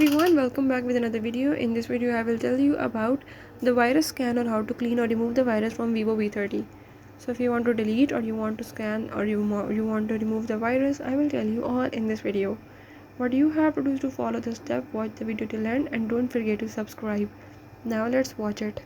everyone, welcome back with another video. In this video I will tell you about the virus scan or how to clean or remove the virus from Vivo V30. So if you want to delete or you want to scan or you want to remove the virus, I will tell you all in this video. What you have to do is to follow the step, watch the video till end and don't forget to subscribe. Now let's watch it.